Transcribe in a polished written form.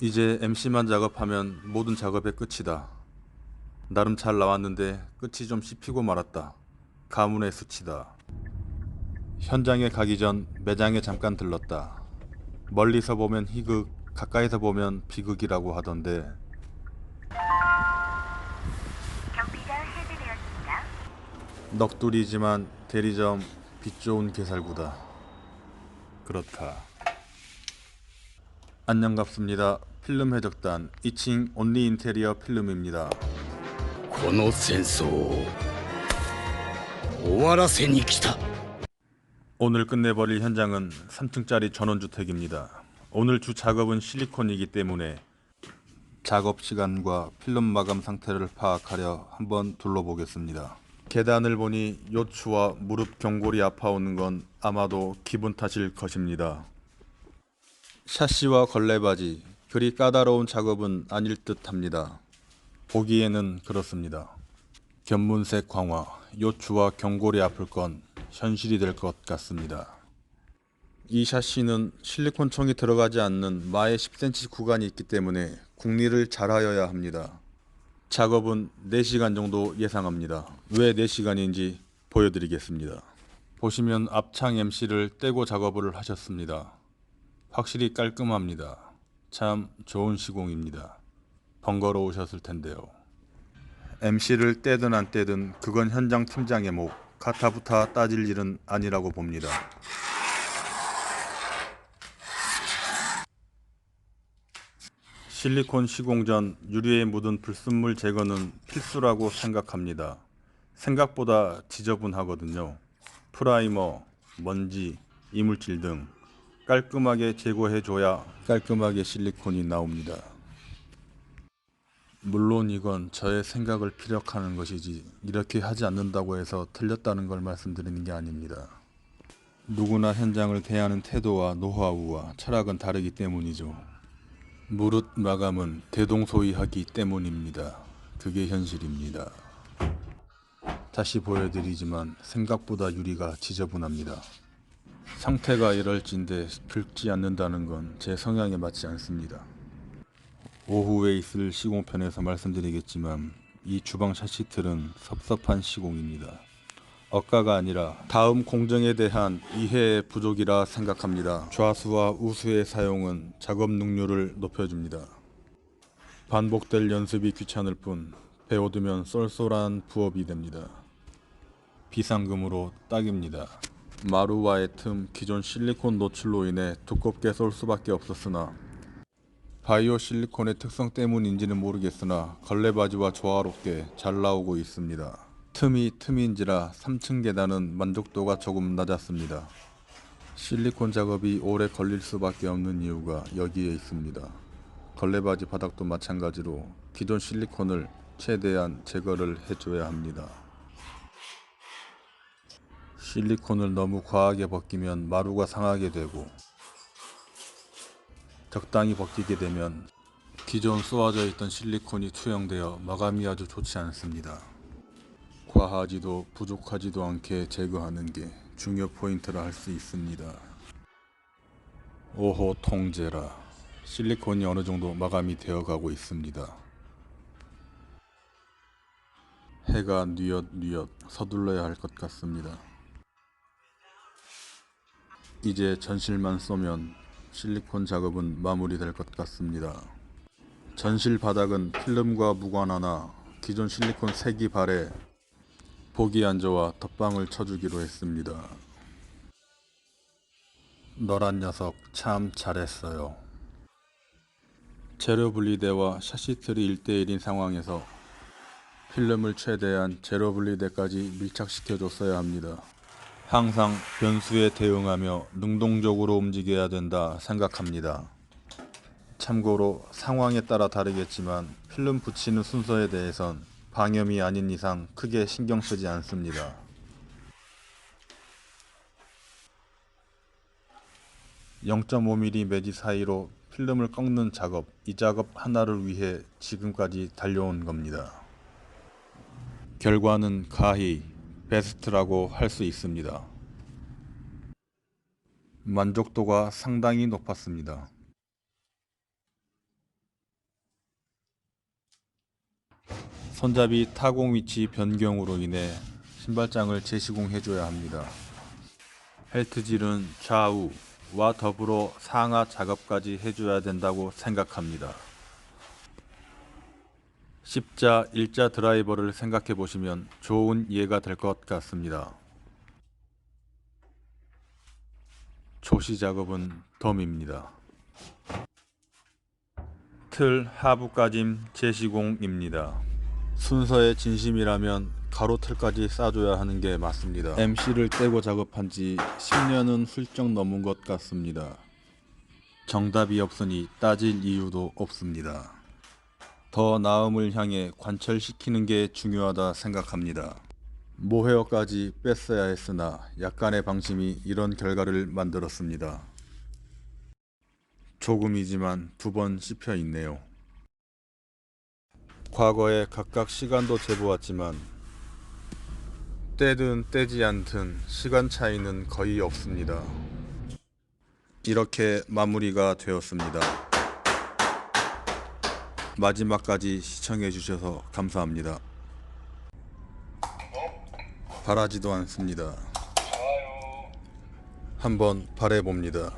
이제 MC만 작업하면 모든 작업의 끝이다. 나름 잘 나왔는데 끝이 좀 씹히고 말았다. 가문의 수치다. 현장에 가기 전 매장에 잠깐 들렀다. 멀리서 보면 희극, 가까이서 보면 비극이라고 하던데 경비가 해제되었습니다. 넋두리지만 대리점 빛 좋은 개살구다. 그렇다. 안녕갑습니다. 필름 해적단 2층 온리 인테리어 필름입니다. この戦争を終わらせに来た。 오늘 끝내버릴 현장은 3층짜리 전원주택입니다. 오늘 주 작업은 실리콘이기 때문에 작업 시간과 필름 마감 상태를 파악하려 한번 둘러보겠습니다. 계단을 보니 요추와 무릎 경골이 아파오는 건 아마도 기분 탓일 것입니다. 샤시와 걸레바지, 그리 까다로운 작업은 아닐 듯 합니다. 보기에는 그렇습니다. 견문색 광화, 요추와 경골이 아플 건 현실이 될 것 같습니다. 이 샤시는 실리콘 총이 들어가지 않는 마의 10cm 구간이 있기 때문에 궁리를 잘하여야 합니다. 작업은 4시간 정도 예상합니다. 왜 4시간인지 보여드리겠습니다. 보시면 앞창 MC를 떼고 작업을 하셨습니다. 확실히 깔끔합니다. 참 좋은 시공입니다. 번거로우셨을 텐데요. MC를 떼든 안 떼든 그건 현장 팀장의 목, 가타부타 따질 일은 아니라고 봅니다. 실리콘 시공 전 유리에 묻은 불순물 제거는 필수라고 생각합니다. 생각보다 지저분하거든요. 프라이머, 먼지, 이물질 등 깔끔하게 제거해줘야 깔끔하게 실리콘이 나옵니다. 물론 이건 저의 생각을 피력하는 것이지 이렇게 하지 않는다고 해서 틀렸다는 걸 말씀드리는 게 아닙니다. 누구나 현장을 대하는 태도와 노하우와 철학은 다르기 때문이죠. 무릇 마감은 대동소이하기 때문입니다. 그게 현실입니다. 다시 보여드리지만 생각보다 유리가 지저분합니다. 상태가 이럴진데 긁지 않는다는 건 제 성향에 맞지 않습니다. 오후에 있을 시공편에서 말씀드리겠지만 이 주방 샤시틀은 섭섭한 시공입니다. 억가가 아니라 다음 공정에 대한 이해의 부족이라 생각합니다. 좌수와 우수의 사용은 작업 능률을 높여줍니다. 반복될 연습이 귀찮을 뿐 배워두면 쏠쏠한 부업이 됩니다. 비상금으로 딱입니다. 마루와의 틈, 기존 실리콘 노출로 인해 두껍게 쏠 수밖에 없었으나 바이오 실리콘의 특성 때문인지는 모르겠으나 걸레바지와 조화롭게 잘 나오고 있습니다. 틈이 틈인지라 3층 계단은 만족도가 조금 낮았습니다. 실리콘 작업이 오래 걸릴 수밖에 없는 이유가 여기에 있습니다. 걸레바지 바닥도 마찬가지로 기존 실리콘을 최대한 제거를 해줘야 합니다. 실리콘을 너무 과하게 벗기면 마루가 상하게 되고 적당히 벗기게 되면 기존 쏘아져 있던 실리콘이 투영되어 마감이 아주 좋지 않습니다. 과하지도 부족하지도 않게 제거하는 게 중요 포인트라 할 수 있습니다. 오호 통제라. 실리콘이 어느 정도 마감이 되어 가고 있습니다. 해가 뉘엿뉘엿 서둘러야 할 것 같습니다. 이제 전실만 쏘면 실리콘 작업은 마무리될 것 같습니다. 전실 바닥은 필름과 무관하나 기존 실리콘 색이 발해 보기 안 좋아 덧방을 쳐주기로 했습니다. 너란 녀석 참 잘했어요. 재료 분리대와 샤시틀이 1대1인 상황에서 필름을 최대한 재료 분리대까지 밀착시켜줬어야 합니다. 항상 변수에 대응하며 능동적으로 움직여야 된다 생각합니다. 참고로 상황에 따라 다르겠지만 필름 붙이는 순서에 대해선 방염이 아닌 이상 크게 신경 쓰지 않습니다. (0.5mm) 매지 사이로 필름을 꺾는 작업, 이 작업 하나를 위해 지금까지 달려온 겁니다. 결과는 가히 베스트라고 할 수 있습니다. 만족도가 상당히 높았습니다. 손잡이 타공 위치 변경으로 인해 신발장을 재시공해줘야 합니다. 헬트질은 좌우와 더불어 상하 작업까지 해줘야 된다고 생각합니다. 십자, 일자 드라이버를 생각해 보시면 좋은 이해가 될 것 같습니다. 조시 작업은 덤입니다. 틀 하부까짐 재시공입니다. 순서의 진심이라면 가로틀까지 싸줘야 하는 게 맞습니다. MC를 떼고 작업한 지 10년은 훌쩍 넘은 것 같습니다. 정답이 없으니 따질 이유도 없습니다. 더 나음을 향해 관철시키는 게 중요하다 생각합니다. 모헤어까지 뺐어야 했으나 약간의 방심이 이런 결과를 만들었습니다. 조금이지만 2번 씹혀 있네요. 과거에 각각 시간도 재보았지만 떼든 떼지 않든 시간 차이는 거의 없습니다. 이렇게 마무리가 되었습니다. 마지막까지 시청해 주셔서 감사합니다. 바라지도 않습니다. 한번 바래봅니다.